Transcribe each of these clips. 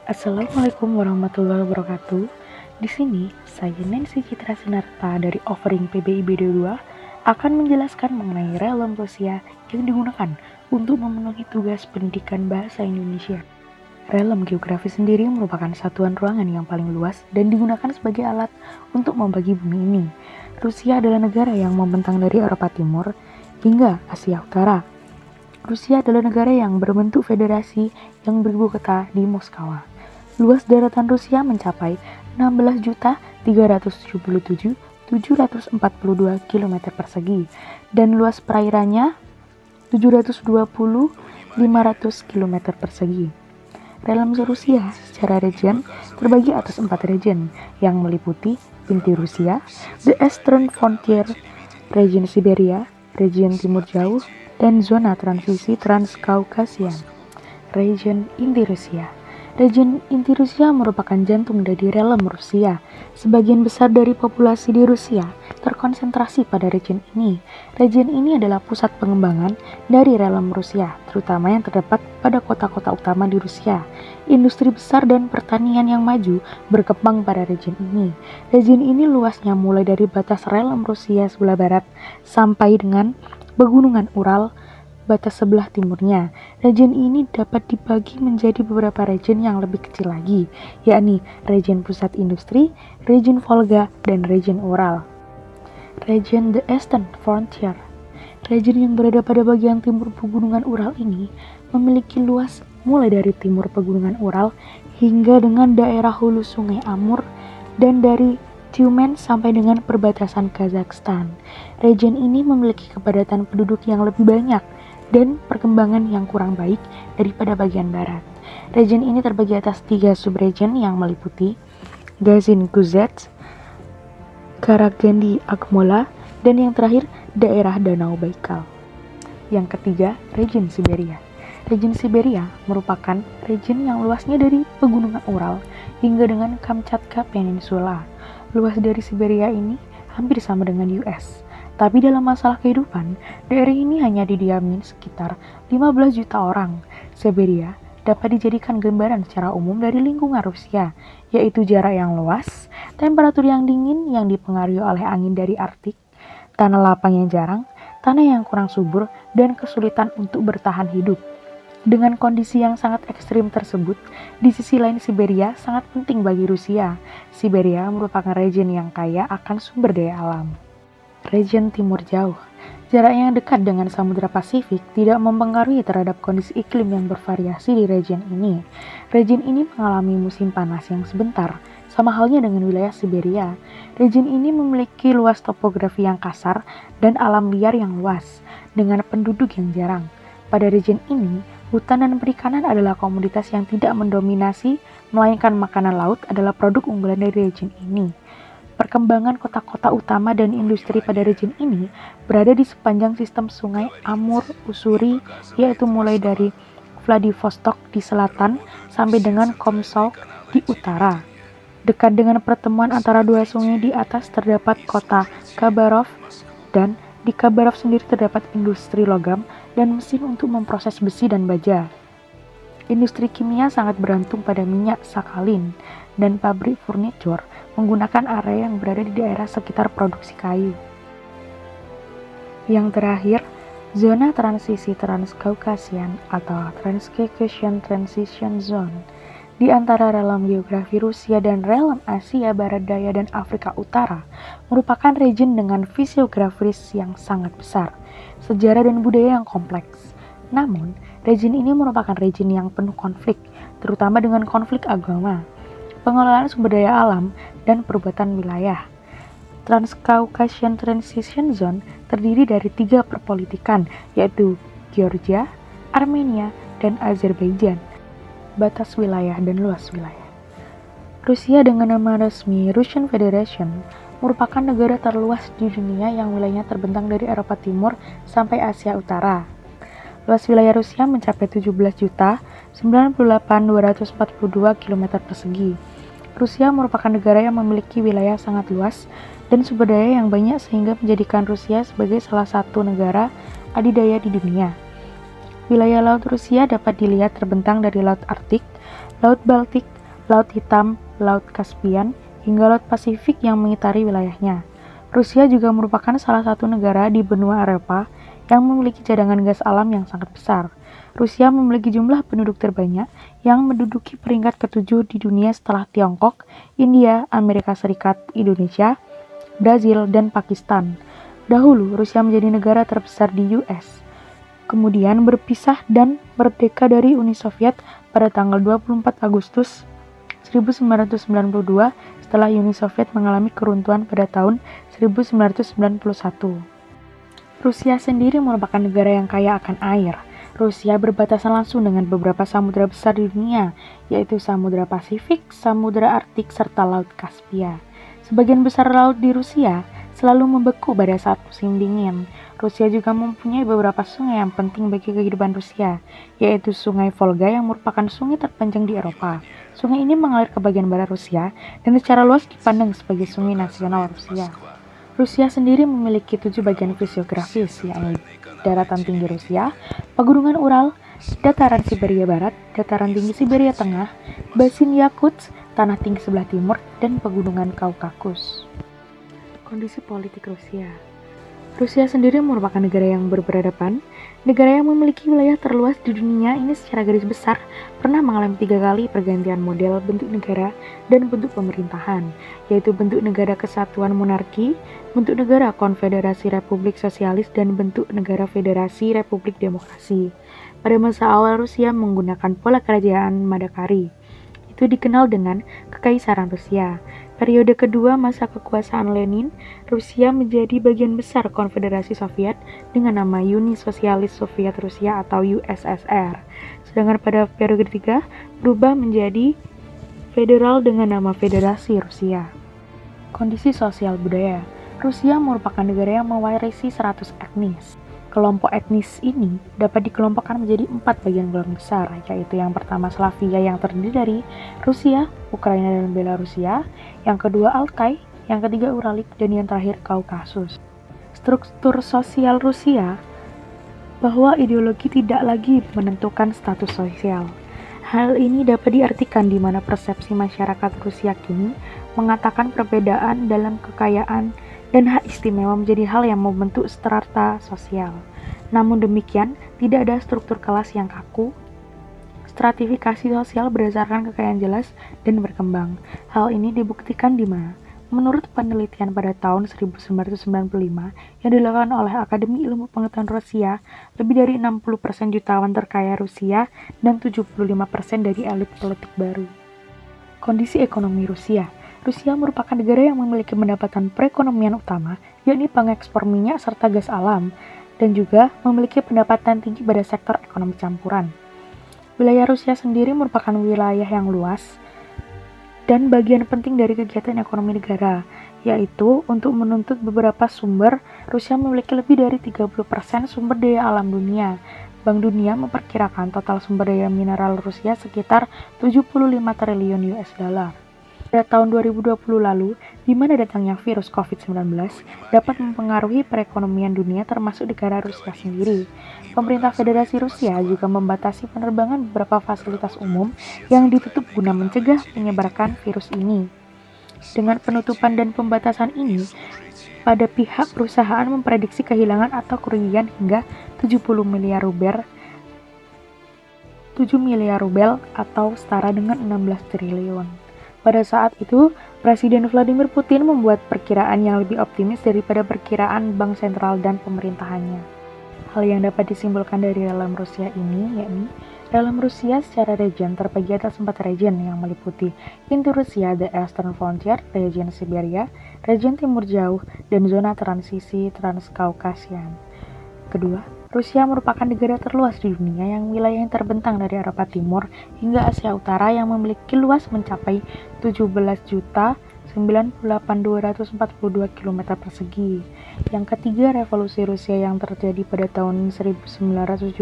Assalamualaikum warahmatullahi wabarakatuh. Di sini, saya Nancy Citra Sinarta dari Offering PBIB 22 akan menjelaskan mengenai realm Rusia yang digunakan untuk memenuhi tugas pendidikan bahasa Indonesia. Realm geografi sendiri merupakan satuan ruangan yang paling luas dan digunakan sebagai alat untuk membagi bumi ini. Rusia adalah negara yang membentang dari Eropa Timur hingga Asia Utara. Rusia adalah negara yang berbentuk federasi yang beribu kota di Moskowa. Luas daratan Rusia mencapai 16.377.742 km persegi dan luas perairannya 720.500 km persegi. Realm Rusia secara region terbagi atas 4 region yang meliputi inti Rusia, the Eastern Frontier, region Siberia, region Timur Jauh, dan zona transisi Transkaukasian. Region inti Rusia. Region inti Rusia merupakan jantung dari realm Rusia. Sebagian besar dari populasi di Rusia terkonsentrasi pada region ini. Region ini adalah pusat pengembangan dari realm Rusia, terutama yang terdapat pada kota-kota utama di Rusia. Industri besar dan pertanian yang maju berkembang pada region ini. Region ini luasnya mulai dari batas realm Rusia sebelah barat sampai dengan pegunungan Ural batas sebelah timurnya. Region ini dapat dibagi menjadi beberapa region yang lebih kecil lagi, yakni region pusat industri, region Volga, dan region Ural. Region the Eastern Frontier. Region yang berada pada bagian timur pegunungan Ural ini memiliki luas mulai dari timur pegunungan Ural hingga dengan daerah hulu sungai Amur dan dari Tyumen sampai dengan perbatasan Kazakhstan. Region ini memiliki kepadatan penduduk yang lebih banyak dan perkembangan yang kurang baik daripada bagian barat. Region ini terbagi atas 3 subregion yang meliputi Gazin Guzets, Karagandi Akmola, dan yang terakhir daerah Danau Baikal. Yang ketiga, region Siberia. Region Siberia merupakan region yang luasnya dari pegunungan Ural hingga dengan Kamchatka Peninsula. Luas dari Siberia ini hampir sama dengan US. Tapi dalam masalah kehidupan, daerah ini hanya didiami sekitar 15 juta orang. Siberia dapat dijadikan gambaran secara umum dari lingkungan Rusia, yaitu jarak yang luas, temperatur yang dingin yang dipengaruhi oleh angin dari Arktik, tanah lapang yang jarang, tanah yang kurang subur, dan kesulitan untuk bertahan hidup. Dengan kondisi yang sangat ekstrim tersebut, di sisi lain Siberia sangat penting bagi Rusia. Siberia merupakan region yang kaya akan sumber daya alam. Region Timur Jauh. Jaraknya yang dekat dengan Samudra Pasifik tidak mempengaruhi terhadap kondisi iklim yang bervariasi di region ini. Region ini mengalami musim panas yang sebentar, sama halnya dengan wilayah Siberia. Region ini memiliki luas topografi yang kasar dan alam liar yang luas, dengan penduduk yang jarang. Pada region ini, hutan dan perikanan adalah komoditas yang tidak mendominasi, melainkan makanan laut adalah produk unggulan dari region ini. Perkembangan kota-kota utama dan industri pada region ini berada di sepanjang sistem sungai Amur-Ussuri, yaitu mulai dari Vladivostok di selatan sampai dengan Komsomolsk di utara. Dekat dengan pertemuan antara dua sungai di atas terdapat kota Khabarov, dan di Khabarov sendiri terdapat industri logam dan mesin untuk memproses besi dan baja. Industri kimia sangat bergantung pada minyak sakhalin, dan pabrik furniture menggunakan area yang berada di daerah sekitar produksi kayu. Yang terakhir, zona transisi Transkaukasian atau Transcaucasian Transition Zone di antara realm geografi Rusia dan realm Asia Barat Daya dan Afrika Utara merupakan region dengan fisiografis yang sangat besar, sejarah dan budaya yang kompleks. Namun, region ini merupakan region yang penuh konflik, terutama dengan konflik agama, pengelolaan sumber daya alam, dan perbuatan wilayah. Transcaucasian Transition Zone terdiri dari 3 perpolitikan, yaitu Georgia, Armenia, dan Azerbaijan. Batas wilayah dan luas wilayah. Rusia dengan nama resmi Russian Federation merupakan negara terluas di dunia yang wilayahnya terbentang dari Eropa Timur sampai Asia Utara. Luas wilayah Rusia mencapai 17.098.242 km persegi. Rusia merupakan negara yang memiliki wilayah sangat luas dan sumber daya yang banyak sehingga menjadikan Rusia sebagai salah satu negara adidaya di dunia. Wilayah laut Rusia dapat dilihat terbentang dari Laut Arktik, Laut Baltik, Laut Hitam, Laut Kaspian, hingga Laut Pasifik yang mengitari wilayahnya. Rusia juga merupakan salah satu negara di benua Eropa yang memiliki cadangan gas alam yang sangat besar. Rusia memiliki jumlah penduduk terbanyak yang menduduki peringkat ke-7 di dunia setelah Tiongkok, India, Amerika Serikat, Indonesia, Brazil, dan Pakistan. Dahulu, Rusia menjadi negara terbesar di US. Kemudian berpisah dan merdeka dari Uni Soviet pada tanggal 24 Agustus 1992 setelah Uni Soviet mengalami keruntuhan pada tahun 1991. Rusia sendiri merupakan negara yang kaya akan air. Rusia berbatasan langsung dengan beberapa samudera besar di dunia, yaitu Samudra Pasifik, Samudra Arktik, serta Laut Kaspia. Sebagian besar laut di Rusia selalu membeku pada saat musim dingin. Rusia juga mempunyai beberapa sungai yang penting bagi kehidupan Rusia, yaitu Sungai Volga yang merupakan sungai terpanjang di Eropa. Sungai ini mengalir ke bagian barat Rusia dan secara luas dipandang sebagai sungai nasional Rusia. Rusia sendiri memiliki 7 bagian fisiografis, yakni daratan tinggi Rusia, pegunungan Ural, dataran Siberia Barat, dataran tinggi Siberia Tengah, basin Yakutsk, tanah tinggi sebelah timur, dan pegunungan Kaukasus. Kondisi politik Rusia. Rusia sendiri merupakan negara yang berperadaban, negara yang memiliki wilayah terluas di dunia ini secara garis besar pernah mengalami 3 kali pergantian model bentuk negara dan bentuk pemerintahan, yaitu bentuk negara kesatuan monarki, bentuk negara konfederasi republik sosialis, dan bentuk negara federasi republik demokrasi. Pada masa awal Rusia menggunakan pola kerajaan Madakari. Itu dikenal dengan Kekaisaran Rusia. Periode kedua masa kekuasaan Lenin, Rusia menjadi bagian besar Konfederasi Soviet dengan nama Uni Sosialis Soviet Rusia atau USSR. Sedangkan pada periode ketiga berubah menjadi federal dengan nama Federasi Rusia. Kondisi sosial budaya. Rusia merupakan negara yang mewarisi 100 etnis. Kelompok etnis ini dapat dikelompokkan menjadi 4 bagian golongan besar, yaitu yang pertama Slavia yang terdiri dari Rusia, Ukraina, dan Belarusia, yang kedua Altai, yang ketiga Uralik, dan yang terakhir Kaukasus. Struktur sosial Rusia bahwa ideologi tidak lagi menentukan status sosial. Hal ini dapat diartikan di mana persepsi masyarakat Rusia kini mengatakan perbedaan dalam kekayaan dan hak istimewa menjadi hal yang membentuk strata sosial. Namun demikian, tidak ada struktur kelas yang kaku. Stratifikasi sosial berdasarkan kekayaan jelas dan berkembang. Hal ini dibuktikan di mana? Menurut penelitian pada tahun 1995 yang dilakukan oleh Akademi Ilmu Pengetahuan Rusia, lebih dari 60% jutawan terkaya Rusia dan 75% dari elit politik baru. Kondisi ekonomi Rusia. Rusia merupakan negara yang memiliki pendapatan perekonomian utama, yakni pengekspor minyak serta gas alam, dan juga memiliki pendapatan tinggi pada sektor ekonomi campuran. Wilayah Rusia sendiri merupakan wilayah yang luas dan bagian penting dari kegiatan ekonomi negara, yaitu untuk menuntut beberapa sumber. Rusia memiliki lebih dari 30% sumber daya alam dunia. Bank Dunia memperkirakan total sumber daya mineral Rusia sekitar 75 triliun US dollar. Pada tahun 2020 lalu, di mana datangnya virus COVID-19 dapat mempengaruhi perekonomian dunia termasuk negara Rusia sendiri. Pemerintah Federasi Rusia juga membatasi penerbangan beberapa fasilitas umum yang ditutup guna mencegah penyebaran virus ini. Dengan penutupan dan pembatasan ini, pada pihak perusahaan memprediksi kehilangan atau kerugian hingga 70 miliar rubel 7 miliar rubel atau setara dengan 16 triliun. Pada saat itu, Presiden Vladimir Putin membuat perkiraan yang lebih optimis daripada perkiraan bank sentral dan pemerintahannya. Hal yang dapat disimpulkan dari realm Rusia ini, yakni realm Rusia secara region terbagi atas 4 region yang meliputi inti Rusia, the Eastern Frontier, region Siberia, region Timur Jauh, dan zona transisi Transkaukasian. Kedua, Rusia merupakan negara terluas di dunia yang wilayahnya terbentang dari Eropa Timur hingga Asia Utara yang memiliki luas mencapai 17.098.242 km persegi. Yang ketiga, revolusi Rusia yang terjadi pada tahun 1917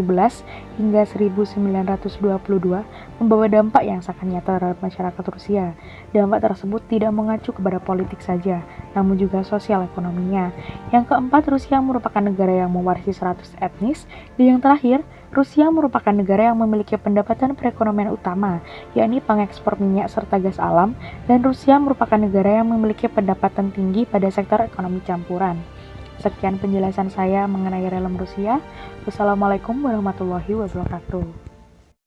hingga 1922 membawa dampak yang sangat nyata terhadap masyarakat Rusia. Dampak tersebut tidak mengacu kepada politik saja, namun juga sosial ekonominya. Yang keempat, Rusia merupakan negara yang mewarisi 100 etnis. Dan yang terakhir, Rusia merupakan negara yang memiliki pendapatan perekonomian utama, yakni pengekspor minyak serta gas alam, dan Rusia merupakan negara yang memiliki pendapatan tinggi pada sektor ekonomi campuran. Sekian penjelasan saya mengenai relum Rusia. Wassalamualaikum warahmatullahi wabarakatuh.